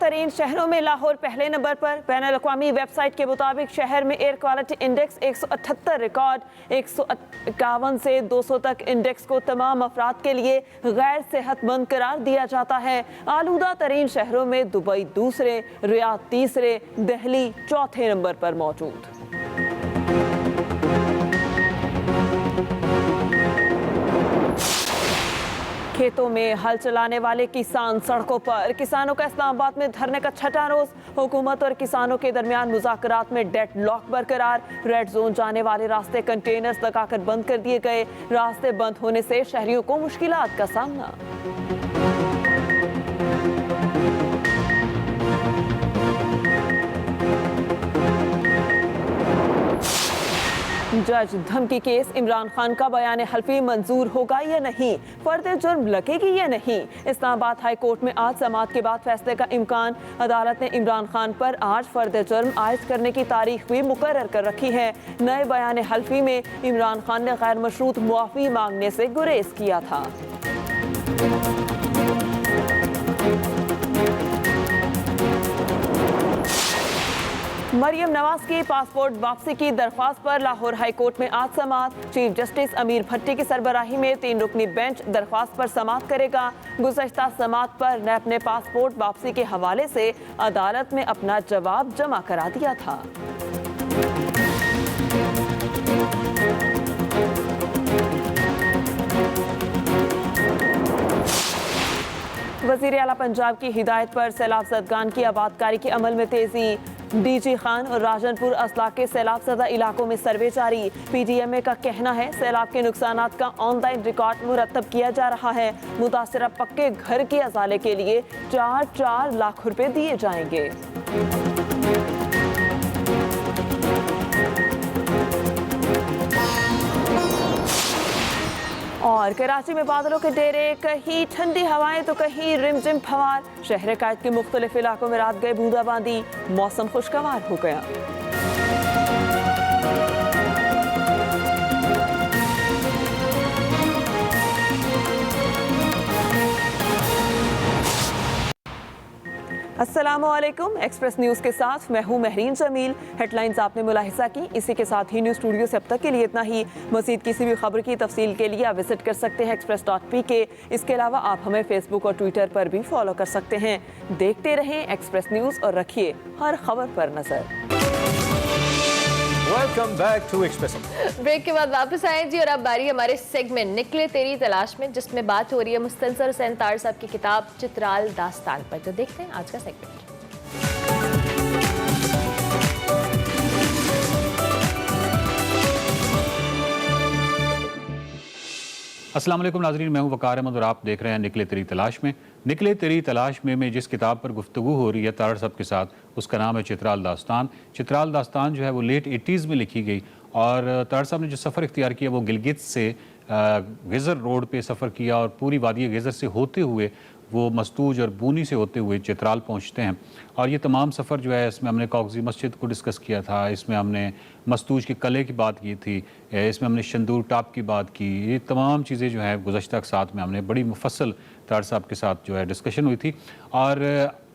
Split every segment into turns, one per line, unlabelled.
ترین شہروں میں لاہور پہلے نمبر پر۔ بین الاقوامی ویب سائٹ کے مطابق شہر میں ایئر کوالٹی انڈیکس 178 ریکارڈ، 151 سے 200 تک انڈیکس کو تمام افراد کے لیے غیر صحت مند قرار دیا جاتا ہے۔ آلودہ ترین شہروں میں دبئی دوسرے، ریاض تیسرے، دہلی چوتھے نمبر پر موجود۔ کھیتوں میں ہل چلانے والے کسان سڑکوں پر۔ کسانوں کا اسلام آباد میں دھرنے کا چھٹا روز۔ حکومت اور کسانوں کے درمیان مذاکرات میں ڈیڈ لاک برقرار۔ ریڈ زون جانے والے راستے کنٹینرز لگا کر بند کر دیے گئے۔ راستے بند ہونے سے شہریوں کو مشکلات کا سامنا۔ جج دھمکی کیس، عمران خان کا بیان حلفی منظور ہوگا یا نہیں؟ فرد جرم لگے گی یا نہیں؟ اسلام آباد ہائی کورٹ میں آج سماعت کے بعد فیصلے کا امکان۔ عدالت نے عمران خان پر آج فرد جرم عائد کرنے کی تاریخ بھی مقرر کر رکھی ہے۔ نئے بیان حلفی میں عمران خان نے غیر مشروط معافی مانگنے سے گریز کیا تھا۔ مریم نواز کی پاسپورٹ واپسی کی درخواست پر لاہور ہائی کورٹ میں آج سماعت۔ چیف جسٹس امیر بھٹی کی سربراہی میں 3 رکنی بینچ درخواست پر سماعت کرے گا۔ گزشتہ سماعت پر نیب نے پاسپورٹ واپسی کے حوالے سے عدالت میں اپنا جواب جمع کرا دیا تھا۔ وزیر اعلیٰ پنجاب کی ہدایت پر سیلاب زدگان کی آبادکاری کے عمل میں تیزی۔ ڈی جی خان اور راجن پور اضلاع کے سیلاب زدہ علاقوں میں سروے جاری۔ پی ڈی ایم اے کا کہنا ہے سیلاب کے نقصانات کا آن لائن ریکارڈ مرتب کیا جا رہا ہے۔ متاثرہ پکے گھر کے ازالے کے لیے 4 لاکھ روپے دیے جائیں گے۔ اور کراچی میں بادلوں کے ڈیرے، کہیں ٹھنڈی ہوائیں تو کہیں رم جم پھوار۔ شہر قائد کے مختلف علاقوں میں رات گئے بوندا باندی، موسم خوشگوار ہو گیا۔ السلام علیکم، ایکسپریس نیوز کے ساتھ میں ہوں مہرین جمیل۔ ہیڈ لائنز آپ نے ملاحظہ کی، اسی کے ساتھ ہی نیوز اسٹوڈیو سے اب تک کے لیے اتنا ہی۔ مزید کسی بھی خبر کی تفصیل کے لیے آپ وزٹ کر سکتے ہیں express.pk۔ اس کے علاوہ آپ ہمیں فیس بک اور ٹویٹر پر بھی فالو کر سکتے ہیں۔ دیکھتے رہیں ایکسپریس نیوز اور رکھیے ہر خبر پر نظر۔
Welcome back to Express.
Break کے بعد واپس آئیں جی، اور اب باری ہمارے سیگمنٹ نکلے تیری تلاش میں، جس میں بات ہو رہی ہے مستنصر حسین طاہر صاحب کی کتاب چترال داستان پر۔ تو دیکھتے ہیں آج کا سیگمنٹ۔
السلام علیکم ناظرین، میں ہوں وقار احمد اور آپ دیکھ رہے ہیں نکلے تیری تلاش میں۔ نکلے تیری تلاش میں جس کتاب پر گفتگو ہو رہی ہے طاہر صاحب کے ساتھ، اس کا نام ہے چترال داستان۔ چترال داستان جو ہے وہ لیٹ 80s میں لکھی گئی، اور طاہر صاحب نے جو سفر اختیار کیا وہ گلگت سے غزر روڈ پہ سفر کیا، اور پوری وادی غزر سے ہوتے ہوئے وہ مستوج اور بونی سے ہوتے ہوئے چترال پہنچتے ہیں۔ اور یہ تمام سفر جو ہے اس میں ہم نے کاغذی مسجد کو ڈسکس کیا تھا، اس میں ہم نے مستوج کے قلعے کی بات کی تھی، اس میں ہم نے شندور ٹاپ کی بات کی۔ یہ تمام چیزیں جو ہیں گزشتہ ساتھ میں ہم نے بڑی مفصل طاہر صاحب کے ساتھ جو ہے ڈسکشن ہوئی تھی۔ اور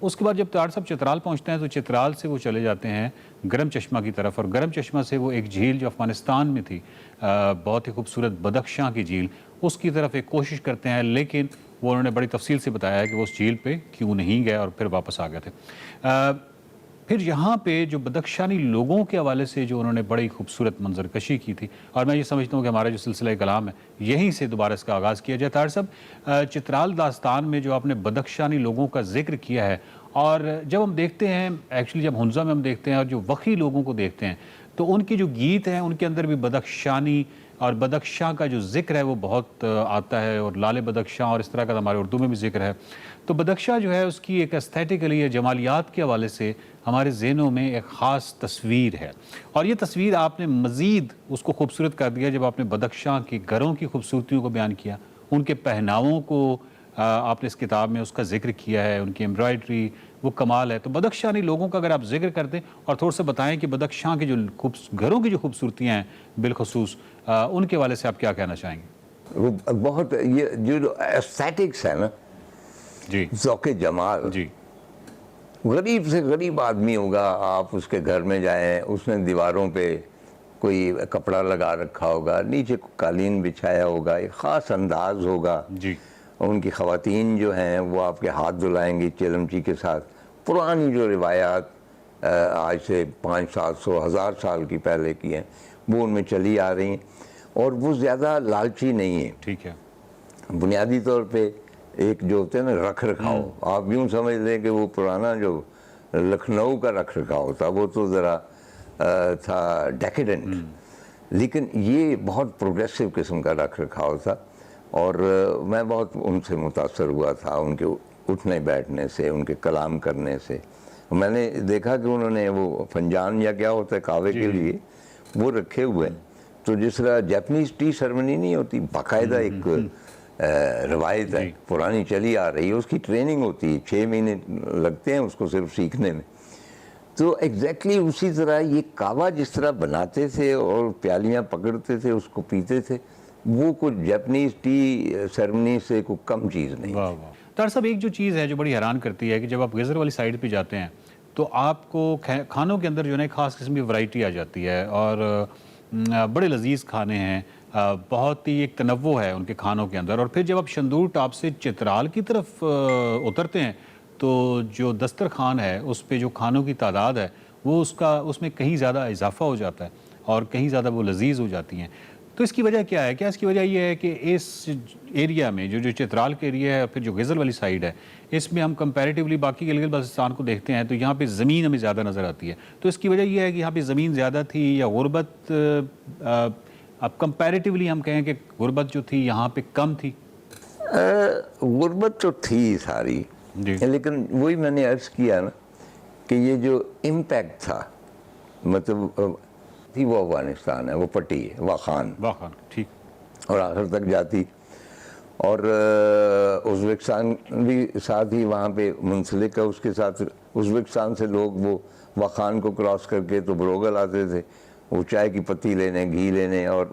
اس کے بعد جب طاہر صاحب چترال پہنچتے ہیں تو چترال سے وہ چلے جاتے ہیں گرم چشمہ کی طرف، اور گرم چشمہ سے وہ ایک جھیل جو افغانستان میں تھی، بہت ہی خوبصورت بدخشاں کی جھیل، اس کی طرف ایک کوشش کرتے ہیں، لیکن وہ انہوں نے بڑی تفصیل سے بتایا ہے کہ وہ اس جھیل پہ کیوں نہیں گئے اور پھر واپس آ گئے تھے۔ پھر یہاں پہ جو بدخشانی لوگوں کے حوالے سے جو انہوں نے بڑی خوبصورت منظر کشی کی تھی، اور میں یہ سمجھتا ہوں کہ ہمارا جو سلسلہ کلام ہے یہیں سے دوبارہ اس کا آغاز کیا جائے۔ طاہر صاحب، چترال داستان میں جو آپ نے بدخشانی لوگوں کا ذکر کیا ہے، اور جب ہم دیکھتے ہیں ایکچولی جب ہنزا میں ہم دیکھتے ہیں اور جو وقی لوگوں کو دیکھتے ہیں تو ان کی جو گیت ہیں ان کے اندر بھی بدخشانی اور بدخشاں کا جو ذکر ہے وہ بہت آتا ہے، اور لال بدخشاں اور اس طرح کا ہمارے اردو میں بھی ذکر ہے۔ تو بدخشاں جو ہے اس کی ایک ایستھیٹیکلی یا جمالیات کے حوالے سے ہمارے ذہنوں میں ایک خاص تصویر ہے، اور یہ تصویر آپ نے مزید اس کو خوبصورت کر دیا جب آپ نے بدخشاں کے گھروں کی خوبصورتیوں کو بیان کیا، ان کے پہناووں کو آپ نے اس کتاب میں اس کا ذکر کیا ہے، ان کی ایمبرائڈری وہ کمال ہے۔ تو بدخشانی لوگوں کا اگر آپ ذکر کر دیں اور تھوڑا سا بتائیں کہ بدخشاں کے جو گھروں کی جو خوبصورتیاں ہیں بالخصوص ان کے حوالے سے آپ کیا کہنا چاہیں گے؟
وہ بہت یہ جو ایستھیٹکس ہے نا،
جی،
ذوق جمال،
جی،
غریب سے غریب آدمی ہوگا, آپ اس کے گھر میں جائیں, اس نے دیواروں پہ کوئی کپڑا لگا رکھا ہوگا, نیچے قالین بچھایا ہوگا, ایک خاص انداز ہوگا.
جی.
ان کی خواتین جو ہیں وہ آپ کے ہاتھ دھلائیں گی چلمچی کے ساتھ. پرانی جو روایات آج سے 500-700 1000 سال کی پہلے کی ہیں وہ ان میں چلی آ رہی ہیں, اور وہ زیادہ لالچی نہیں ہیں.
ٹھیک ہے.
بنیادی طور پہ ایک جو ہوتے ہیں نا رکھ رکھاؤ, آپ یوں سمجھ لیں کہ وہ پرانا جو لکھنؤ کا رکھ رکھاؤ تھا وہ تو ذرا تھا ڈیکیڈنٹ, لیکن یہ بہت پروگریسو قسم کا رکھ رکھاؤ تھا. اور میں بہت ان سے متاثر ہوا تھا, ان کے اٹھنے بیٹھنے سے, ان کے کلام کرنے سے. میں نے دیکھا کہ انہوں نے وہ فنجان یا کیا ہوتا ہے کعوے کے لیے وہ رکھے ہوئے ہیں. تو جس طرح جیپنیز ٹی سرمنی نہیں ہوتی, باقاعدہ ایک روایت ہے پرانی چلی آ رہی ہے, اس کی ٹریننگ ہوتی ہے, 6 مہینے لگتے ہیں اس کو صرف سیکھنے میں. تو ایگزیکٹلی اسی طرح یہ کعوہ جس طرح بناتے تھے اور پیالیاں پکڑتے تھے اس کو پیتے تھے, وہ کچھ جیپنیز ٹی سرمنی سے کوئی کم چیز نہیں.
واہ واہ. طاہر صاحب ایک جو چیز ہے جو بڑی حیران کرتی ہے کہ جب آپ گزر والی سائڈ پہ جاتے ہیں تو آپ کو کھانوں کے اندر جو ہے نا خاص قسم کی ورائٹی آ جاتی ہے, اور بڑے لذیذ کھانے ہیں, بہت ہی ایک تنوع ہے ان کے کھانوں کے اندر. اور پھر جب آپ شندور ٹاپ سے چترال کی طرف اترتے ہیں تو جو دسترخوان ہے اس پہ جو کھانوں کی تعداد ہے وہ اس میں کہیں زیادہ اضافہ ہو جاتا ہے اور کہیں زیادہ وہ لذیذ ہو جاتی ہیں. تو اس کی وجہ کیا ہے؟ کیا اس کی وجہ یہ ہے کہ اس ایریا میں جو چترال کے ایریا ہے اور پھر جو غزل والی سائیڈ ہے اس میں ہم کمپیریٹیولی باقی گلگت بلتستان کو دیکھتے ہیں تو یہاں پہ زمین ہمیں زیادہ نظر آتی ہے, تو اس کی وجہ یہ ہے کہ یہاں پہ زمین زیادہ تھی یا غربت, اب کمپیریٹیولی ہم کہیں کہ غربت جو تھی یہاں پہ کم تھی؟
غربت تو تھی ساری, لیکن وہی میں نے عرض کیا نا کہ یہ جو امپیکٹ تھا مطلب تھی وہ افغانستان ہے, وہ پٹی ہے واخان,
ٹھیک,
اور آخر تک جاتی, اور ازبکستان بھی ساتھ ہی وہاں پہ منسلک ہے اس کے ساتھ. ازبکستان سے لوگ وہ واخان کو کراس کر کے تو بروگل آتے تھے, وہ چائے کی پتی لینے, گھی لینے, اور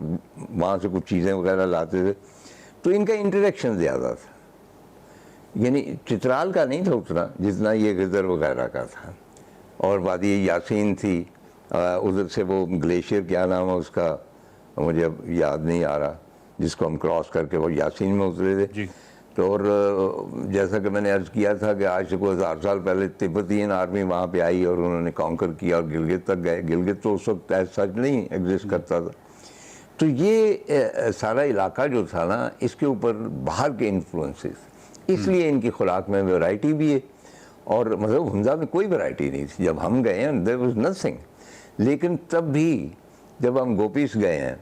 وہاں سے کچھ چیزیں وغیرہ لاتے تھے. تو ان کا انٹریکشن زیادہ تھا, یعنی چترال کا نہیں تھا اتنا جتنا یہ غزر وغیرہ کا تھا. اور وادی یاسین تھی, ادھر سے وہ گلیشیئر کیا نام ہے اس کا مجھے اب یاد نہیں آ رہا, جس کو ہم کراس کر کے وہ یاسین میں اترے تھے. تو اور جیسا کہ میں نے عرض کیا تھا کہ آج سے کوئی 1000 سال پہلے تبتین آرمی وہاں پہ آئی اور انہوں نے کانکر کیا اور گلگت تک گئے. گلگت تو اس وقت سچ نہیں ایگزسٹ کرتا تھا. تو یہ سارا علاقہ جو تھا نا اس کے اوپر باہر کے انفلوئنسز, اس لیے ان کی خوراک میں ویرائٹی بھی ہے. اور مطلب حمزہ میں کوئی ویرائٹی نہیں تھی جب ہم گئے ہیں, there was nothing. لیکن تب بھی جب ہم گوپیس گئے ہیں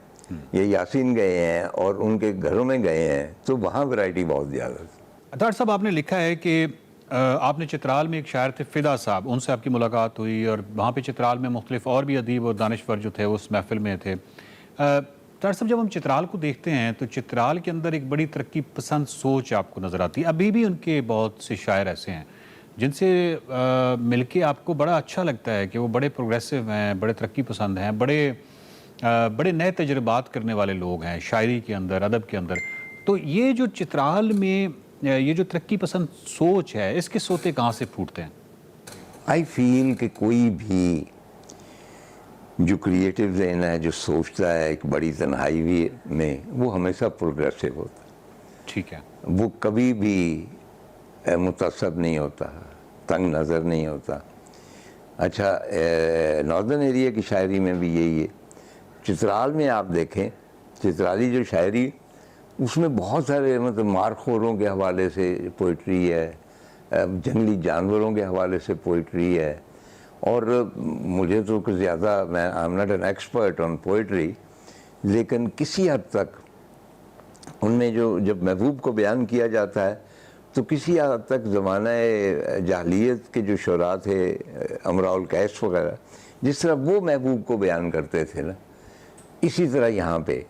یا یاسین گئے ہیں اور ان کے گھروں میں گئے ہیں تو وہاں ویرائٹی بہت زیادہ تھی.
طاہر صاحب آپ نے لکھا ہے کہ آپ نے چترال میں ایک شاعر تھے فدا صاحب, ان سے آپ کی ملاقات ہوئی اور وہاں پہ چترال میں مختلف اور بھی ادیب اور دانشور جو تھے وہ اس محفل میں تھے. طاہر صاحب جب ہم چترال کو دیکھتے ہیں تو چترال کے اندر ایک بڑی ترقی پسند سوچ آپ کو نظر آتی ہے. ابھی بھی ان کے بہت سے شاعر ایسے ہیں جن سے مل کے آپ کو بڑا اچھا لگتا ہے کہ وہ بڑے پروگریسو ہیں, بڑے ترقی پسند ہیں, بڑے نئے تجربات کرنے والے لوگ ہیں شاعری کے اندر, ادب کے اندر. تو یہ جو چترال میں یہ جو ترقی پسند سوچ ہے اس کے سوتے کہاں سے پھوٹتے ہیں؟
آئی فیل کہ کوئی بھی جو کریٹیو ذہن ہے, جو سوچتا ہے ایک بڑی تنہائی میں, وہ ہمیشہ پروگریسو ہوتا ہے.
ٹھیک ہے. وہ
کبھی بھی متعصب نہیں ہوتا, تنگ نظر نہیں ہوتا. اچھا ناردرن ایریا کی شاعری میں بھی یہی ہے. چترال میں آپ دیکھیں, چترالی جو شاعری اس میں بہت سارے مطلب مارخوروں کے حوالے سے پوئٹری ہے, جنگلی جانوروں کے حوالے سے پوئٹری ہے. اور مجھے تو کچھ زیادہ میں I am not an expert on poetry, لیکن کسی حد تک ان میں جو جب محبوب کو بیان کیا جاتا ہے تو کسی حد تک زمانہ جاہلیت کے جو شعراء تھے, امراء القیس وغیرہ, جس طرح وہ محبوب کو بیان کرتے تھے نا, اسی طرح یہاں پہ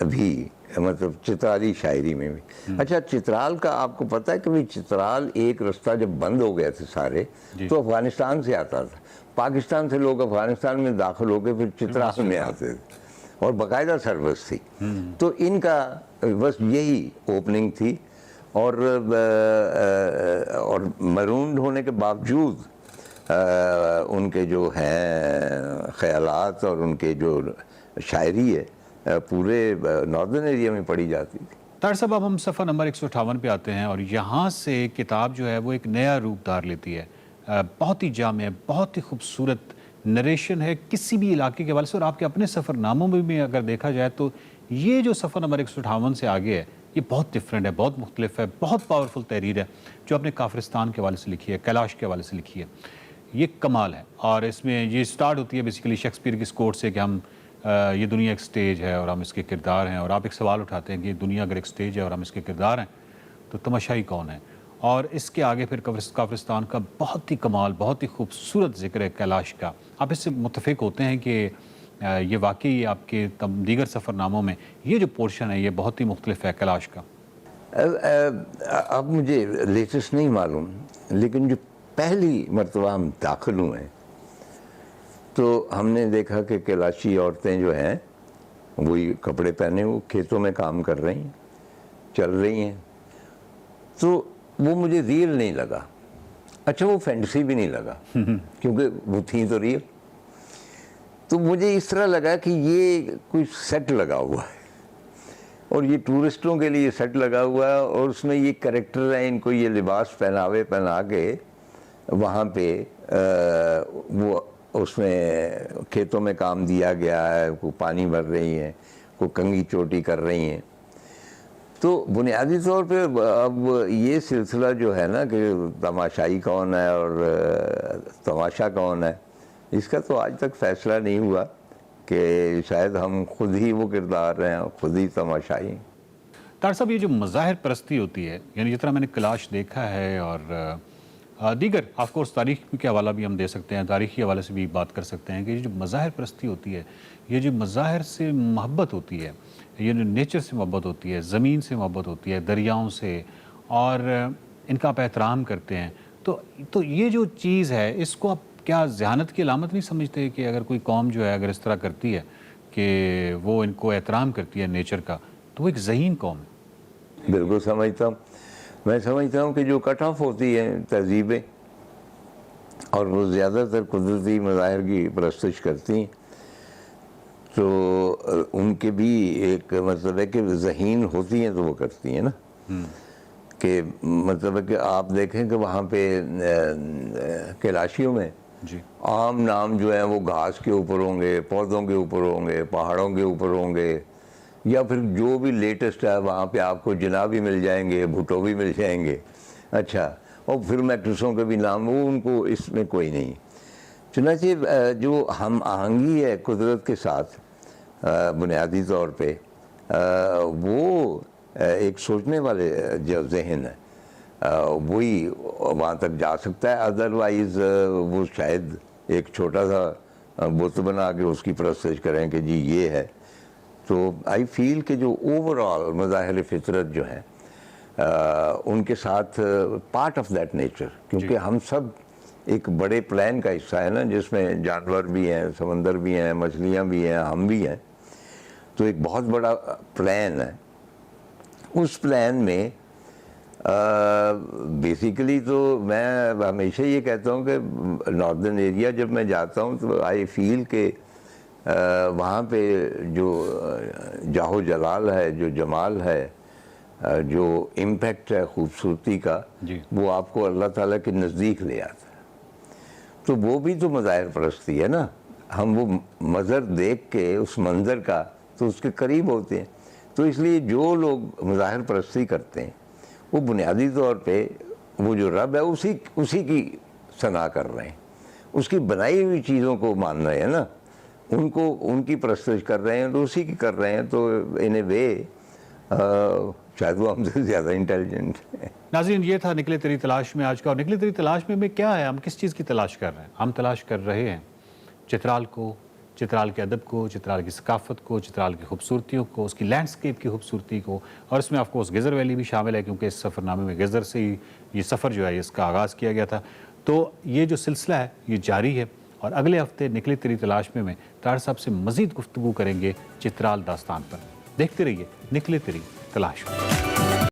بھی مطلب چترالی شاعری میں بھی. اچھا چترال کا آپ کو پتہ ہے کہ چترال ایک رستہ جب بند ہو گئے تھے سارے تو افغانستان سے آتا تھا, پاکستان سے لوگ افغانستان میں داخل ہو کے پھر چترال میں آتے تھے اور باقاعدہ سروس تھی. تو ان کا بس یہی اوپننگ تھی. اور مرونڈ ہونے کے باوجود ان کے جو ہیں خیالات اور ان کے جو شاعری ہے پورے ناردرن ایریا میں پڑھی جاتی تھی۔
طاہر صاحب اب ہم صفحہ نمبر 158 پہ آتے ہیں اور یہاں سے کتاب جو ہے وہ ایک نیا روپ دھار لیتی ہے، بہت ہی جامع، بہت ہی خوبصورت نریشن ہے کسی بھی علاقے کے حوالے سے، اور آپ کے اپنے سفر ناموں میں بھی اگر دیکھا جائے تو یہ جو صفحہ نمبر 158 سے آگے ہے یہ بہت ڈفرینٹ ہے، بہت مختلف ہے، بہت پاورفل تحریر ہے جو آپ نے کافرستان کے حوالے سے لکھی ہے، کیلاش کے حوالے سے لکھی ہے۔ یہ کمال ہے، اور اس میں یہ سٹارٹ ہوتی ہے بیسیکلی شیکسپیئر کی اس کوٹ سے کہ ہم یہ دنیا ایک سٹیج ہے اور ہم اس کے کردار ہیں، اور آپ ایک سوال اٹھاتے ہیں کہ یہ دنیا اگر ایک سٹیج ہے اور ہم اس کے کردار ہیں تو تماشائی کون ہے؟ اور اس کے آگے پھر کافرستان کا بہت ہی کمال، بہت ہی خوبصورت ذکر ہے کیلاش کا۔ آپ اس سے متفق ہوتے ہیں کہ یہ واقعی آپ کے دیگر سفر ناموں میں یہ جو پورشن ہے یہ بہت ہی مختلف ہے کیلاش کا؟
اب مجھے لیٹسٹ نہیں معلوم، لیکن جو پہلی مرتبہ ہم داخل ہوئے ہیں تو ہم نے دیکھا کہ کیلاشی عورتیں جو ہیں وہی کپڑے پہنے وہ کھیتوں میں کام کر رہی ہیں، چل رہی ہیں، تو وہ مجھے ریئل نہیں لگا۔ اچھا وہ فینٹسی بھی نہیں لگا کیونکہ وہ تھیں تو ریئل، تو مجھے اس طرح لگا کہ یہ کوئی سیٹ لگا ہوا ہے اور یہ ٹورسٹوں کے لیے سیٹ لگا ہوا ہے، اور اس میں یہ کریکٹر ہیں، ان کو یہ لباس پہنا کے وہاں پہ وہ اس میں کھیتوں میں کام دیا گیا ہے، کوئی پانی بھر رہی ہیں، کوئی کنگھی چوٹی کر رہی ہیں۔ تو بنیادی طور پہ اب یہ سلسلہ جو ہے نا کہ تماشائی کون ہے اور تماشا کون ہے، اس کا تو آج تک فیصلہ نہیں ہوا کہ شاید ہم خود ہی وہ کردار ہیں، خود ہی تماشائی ہیں۔
طاہر صاحب یہ جو مظاہر پرستی ہوتی ہے، یعنی جس طرح میں نے کیلاش دیکھا ہے اور دیگر آف کورس تاریخ کے حوالہ بھی ہم دے سکتے ہیں، تاریخی حوالے سے بھی بات کر سکتے ہیں کہ یہ جو مظاہر پرستی ہوتی ہے، یہ جو مظاہر سے محبت ہوتی ہے، یہ جو نیچر سے محبت ہوتی ہے، زمین سے محبت ہوتی ہے، دریاؤں سے، اور ان کا آپ احترام کرتے ہیں، تو یہ جو چیز ہے اس کو آپ کیا ذہانت کی علامت نہیں سمجھتے کہ اگر کوئی قوم جو ہے اگر اس طرح کرتی ہے کہ وہ ان کو احترام کرتی ہے نیچر کا تو وہ ایک ذہین قوم ہے؟
بالکل سمجھتا ہوں، میں سمجھتا ہوں کہ جو کٹ آف ہوتی ہیں تہذیبیں اور وہ زیادہ تر قدرتی مظاہر کی پرستش کرتی ہیں تو ان کے بھی ایک مطلب ہے کہ ذہین ہوتی ہیں تو وہ کرتی ہیں نا، کہ مطلب ہے کہ آپ دیکھیں کہ وہاں پہ کیلاشیوں میں
جی
عام نام جو ہیں وہ گھاس کے اوپر ہوں گے، پودوں کے اوپر ہوں گے، پہاڑوں کے اوپر ہوں گے، یا پھر جو بھی لیٹسٹ ہے وہاں پہ آپ کو جناح بھی مل جائیں گے، بھٹو بھی مل جائیں گے، اچھا، اور پھر میکٹسوں کے بھی نام، وہ ان کو اس میں کوئی نہیں۔ چنانچہ جو ہم آہنگی ہے قدرت کے ساتھ بنیادی طور پہ وہ ایک سوچنے والے جو ذہن ہے وہی وہاں تک جا سکتا ہے، ادروائز وہ شاید ایک چھوٹا سا بت بنا کے اس کی پرستش کریں کہ جی یہ ہے۔ تو آئی فیل کہ جو اوور آل مظاہر فطرت جو ہیں ان کے ساتھ پارٹ آف دیٹ نیچر، کیونکہ ہم سب ایک بڑے پلان کا حصہ ہے نا جس میں جانور بھی ہیں، سمندر بھی ہیں، مچھلیاں بھی ہیں، ہم بھی ہیں، تو ایک بہت بڑا پلان ہے۔ اس پلان میں بیسیکلی تو میں ہمیشہ یہ کہتا ہوں کہ ناردرن ایریا جب میں جاتا ہوں تو آئی فیل کہ وہاں پہ جو جاہ و جلال ہے، جو جمال ہے، جو امپیکٹ ہے خوبصورتی کا، وہ آپ کو اللہ تعالیٰ کے نزدیک لے آتا ہے۔ تو وہ بھی تو مظاہر پرستی ہے نا، ہم وہ منظر دیکھ کے اس منظر کا تو اس کے قریب ہوتے ہیں۔ تو اس لیے جو لوگ مظاہر پرستی کرتے ہیں وہ بنیادی طور پہ وہ جو رب ہے اسی کی ثنا کر رہے ہیں، اس کی بنائی ہوئی چیزوں کو مان رہے ہیں نا، ان کی پرستش کر رہے ہیں تو اسی کی کر رہے ہیں، تو ان اے وے شاید وہ ہم سے زیادہ انٹیلیجنٹ ہے۔
ناظرین یہ تھا نکلے تیری تلاش میں آج کا، اور نکلے تیری تلاش میں کیا ہے، ہم کس چیز کی تلاش کر رہے ہیں؟ ہم تلاش کر رہے ہیں چترال کو، چترال کے ادب کو، چترال کی ثقافت کو، چترال کی خوبصورتیوں کو، اس کی لینڈسکیپ کی خوبصورتی کو، اور اس میں آف کورس گیزر ویلی بھی شامل ہے کیونکہ اس سفر نامے میں گیزر سے ہی یہ سفر جو ہے اس کا آغاز کیا گیا تھا۔ تو یہ جو سلسلہ ہے یہ جاری ہے، اور اگلے ہفتے نکلے تیری تلاش میں طاہر صاحب سے مزید گفتگو کریں گے چترال داستان پر۔ دیکھتے رہیے نکلے تیری تلاش میں۔